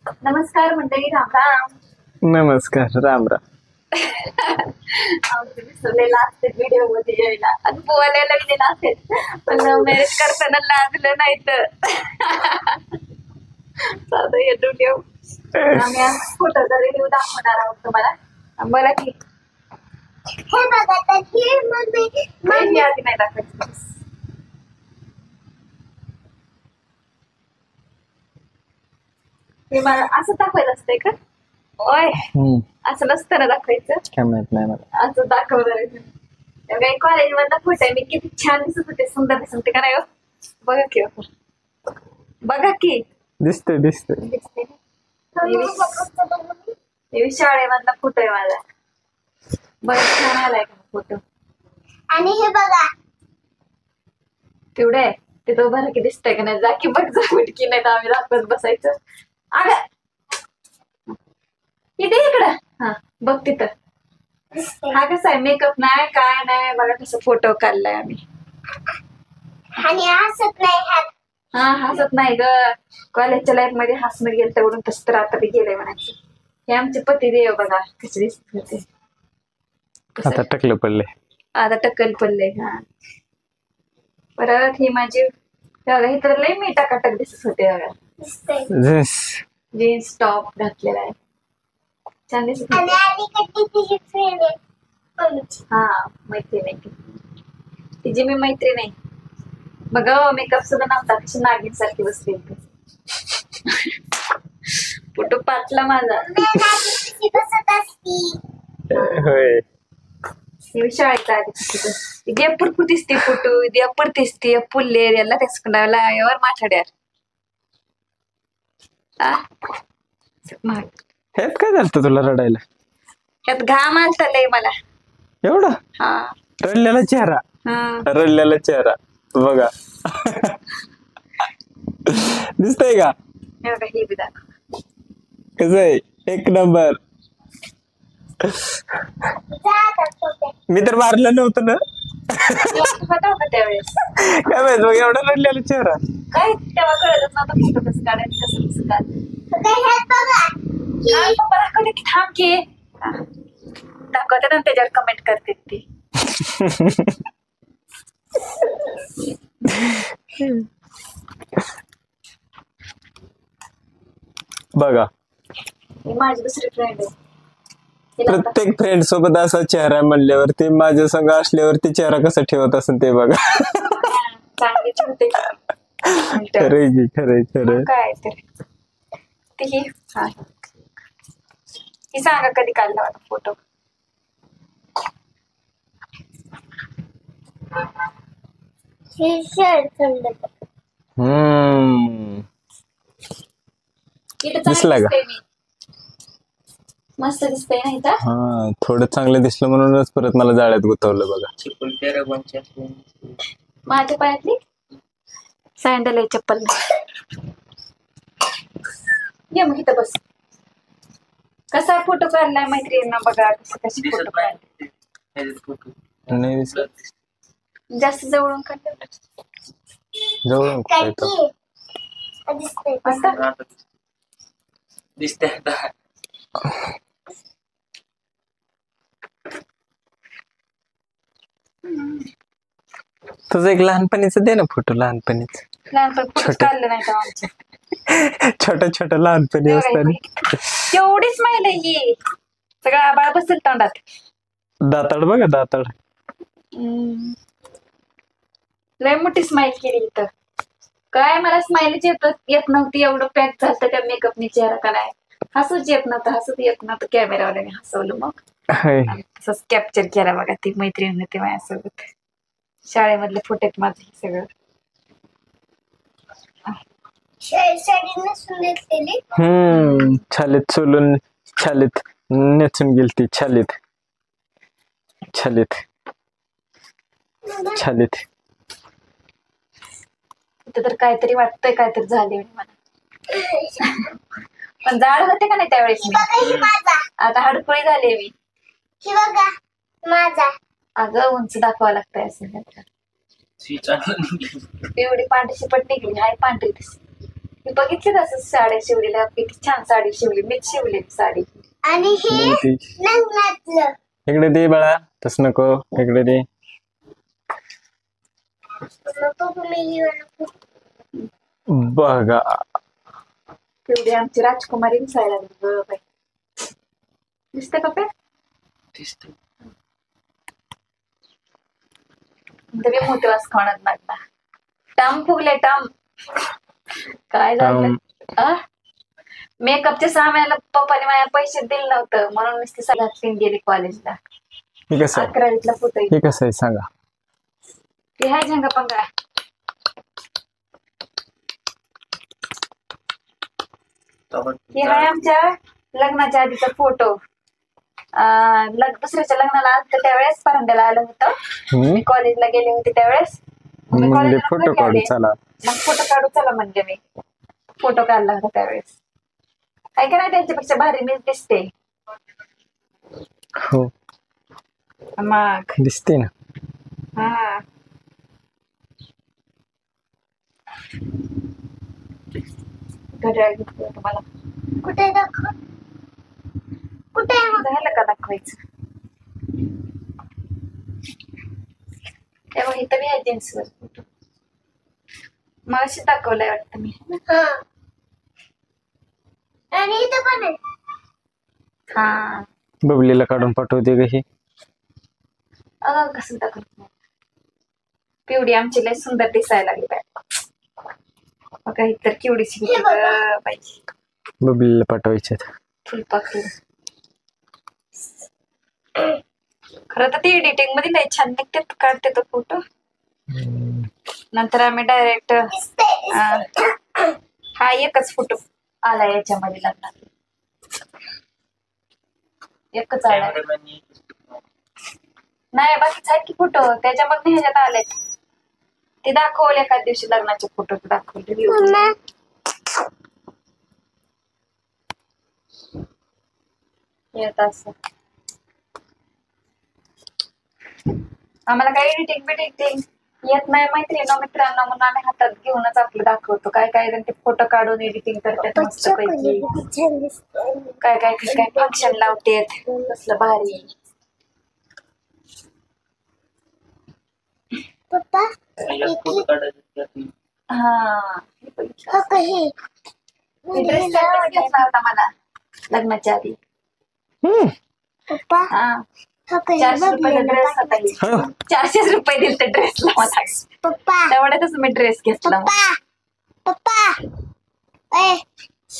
नमस्कार मंडळी, राम राम. नमस्कार, राम राम. विसरलेला असते व्हिडिओ मध्ये यायला आणि पोवायला लागलेला असेल, पण मॅरेज करताना लागलं नाही तर साधं येतो ठेव. आम्ही आज फोटोचा रिव्ह्यू दाखवणार आहोत तुम्हाला. बरं की हे बघा, तर हे मम्मी आधी नाही दाखवायचं. हे मला असं दाखवायचं असतंय का? ओय, असं नसतं ना दाखवायचं. काय माहित नाही मला. असं दाखवणार काही कॉलेज मधला फोटो आहे. मी किती छान दिसत होते, सुंदर दिसत होते का नाही हो? बघा की हो. बघा की दिसतंय दिसतंय. दिसते. हे शाळेमधला फोटो आहे माझा. बरं छान आलाय का फोटो. आणि हे बघा तेवढे आहे ते तो बरं की दिसतंय का नाही. जा की बघ, जा की नाही तर आम्ही दाखवत बसायचं. अग इथे इकडं, हा बघ तिथं. हा कसा आहे, मेकअप नाही काय नाही. बघा कसं फोटो काढलाय आम्ही. आणि हसत नाही. हा हसत नाही ग. कॉलेजच्या लाईफ मध्ये हसणं गेलं तेवढून तसं तर आता बी गेलंय म्हणायचं. हे आमचे पतिदेव बघा कसे दिसत होते. आता टकलं पडले. आता टक्कल पडले. हा परत ही माझी बघा, हे तर लय मी टाकाटक दिसत होते बघा. जीन्स टॉप घातलेला आहे, छान दिसत होते. हा मैत्रीण आहे तिची. मी मैत्रीण आहे. बघा मेकअप सुद्धा नव्हता, कशी नागिन सारखी बसली होती. फोटो पाचला माझा. होय. शाळेचा आधी देपूर दिसते फोटो. देपूर दिसते पुल्ले याला त्याला यावर माथाड्यावर. ह्यात काय झालं तुला रडायला? त्यात घाम आलता लय मला. एवढं? हा रडलेला चेहरा. हा रडलेला चेहरा बघा. दिसतंय का? हे बघा, हे बी दाखव. कसं आहे, एक नंबर. मी तर मारलं नव्हतं ना. होता का त्यावेळेस? काय माहित बघ, एवढा रडलेला चेहरा. काय तेव्हा कळतच नव्हतं फोटो कसं काढायचं, कसं कसं काढायचं. दाखवते की, थांब की दाखवते ना, त्याच्यावर कमेंट करते ती. बघा, ही माझी दुसरी फ्रेंड आहे. प्रत्येक फ्रेंड सोबत असा चेहरा म्हणल्यावरती माझ्या संग असल्यावरती चेहरा कसा ठेवत असेल ते बघा. चांगली ठेवते. खरंय की, खरंय खरंय. काय तर ती ही सांगा कधी काढला होता फोटो. दिसला का? मस्त दिसतंय नाही तर. हा, थोडं चांगलं दिसलं म्हणूनच परत मला जाळ्यात गुतवलं बघा. माझ्या पायातली सँडल आहे, चप्पल नाही. ये मग इथं बस. कसा फोटो काढलाय मैत्रिणींना बघा. कशी फोटो काढले. नाही दिसत. जास्त जवळून काढलं. जवळून दिसते. तुझं एक लहानपणीच दे ना फोटो. लहानपणीच लहानपण फोटोच काढलं नाही का आमच्या. छोटं छोटं लहानपणी असताना. तेवढीच माहिती ही सगळं आबाळ बसेल तोंडात. दाताड बघा, दाताड. लय मोठी स्माइल केली इथं. काय मला स्माइलच येत नव्हती. एवढं पॅक झालं त्या मेकअपनी चेहरा का नाही. हसूच येत नव्हतं, हसूच येत नव्हतं. कॅमेरावाल्याने हसवलं, मग तसंच कॅप्चर केला बघा. ती मैत्रीण होती माझ्यासोबत. शाळेमधले फोटो आहेत माझे सगळं. छालीत सोलून छालीत नेचून गेलती. छालीत छालीत छालीत. तिथं तर काहीतरी वाटतंय, काहीतरी झाले मला. पण जाड होते का नाही त्यावेळेस मी. आता हडकुळी झाले मी. अगं उंच दाखवावं लागतंय असं. एवढी पांढरी शिपट निघली. हाय पांढरी दिसते. मी बघितली तसं साड्या शिवलेल्या, किती छान साडी शिवली, मीच शिवली साडी. आणि हे लग्नातलं. इकडे दे बाळा, तस नको, इकडे दे. बघा तेवढी आमची राजकुमारी दिसायला लागली ग बाई. दिसते का पे? तरी मोठे वास खाण्यात लागला. टम फुगले टम. काय झालं? मेकअपच्या सामानाला पप्पाने माझ्या पैसे दिले नव्हतं म्हणून नुसती सगळ्यात गेली कॉलेजला. हे कसं आहे? 11वीतला फोटो हे कसं आहे सांगा? ते हाय झंगा पंगा. हे हाय आमच्या लग्नाच्या आधीचा फोटो. दुसऱ्याच्या लग्नाला आलं त्यावेळेस परंड्याला आलं होतं. मी कॉलेजला गेले होते त्यावेळेस. फोटो काढू चला. मग फोटो काढू चला म्हणजे मी फोटो काढला होता त्यावेळेस. काय का नाही त्यांच्यापेक्षा भारी मीच दिसते. हो मग दिसते ना. हा घड्याळ घेतलं तुम्हाला. कुठे दाखव? कुठे झालं का दाखवायचं? तेव्हा इथं मी आहे जीन्सवर फोटो. मग अशी दाखवलंय वाटतं मी. आणि इथं पण आहे. हा बबलीला काढून पाठवते का ही? कसं दाखवत पिवडी आमची लय सुंदर दिसायला लागली बघा. इतर केवढीशी पाहिजे. बबलीला पाठवायचे फुलपाखरू. खरं तर ती एडिटिंग मध्ये लय छान निघते, काढते तो फोटो. नंतर आम्ही डायरेक्ट हा एकच फोटो आला याच्यामध्ये लग्नात. एकच आला नाही, बाकीच आहे की फोटो त्याच्यामध्ये ह्याच्यात आलेत. ते दाखवले एका दिवशी लग्नाचे फोटो दाखवले. येत असं आम्हाला काय एडिटिंग बिडिटिंग येत नाही मित्रांनो म्हणून आम्ही हातात घेऊनच आपलं दाखवतो. काय काय ते फोटो काढून एडिटिंग करतात मस्त पैकी. काय काय काय फंक्शन लावतेत कसलं भारी. पप्पा हा ड्रेस घेतला होता मला लग्नाच्या आधी. पप्पा हा 400 रुपयाचा ड्रेस होता. 400 रुपये दिले ड्रेसला मला. पप्पा तेवढ्यातच मी ड्रेस घेतला. पप्पा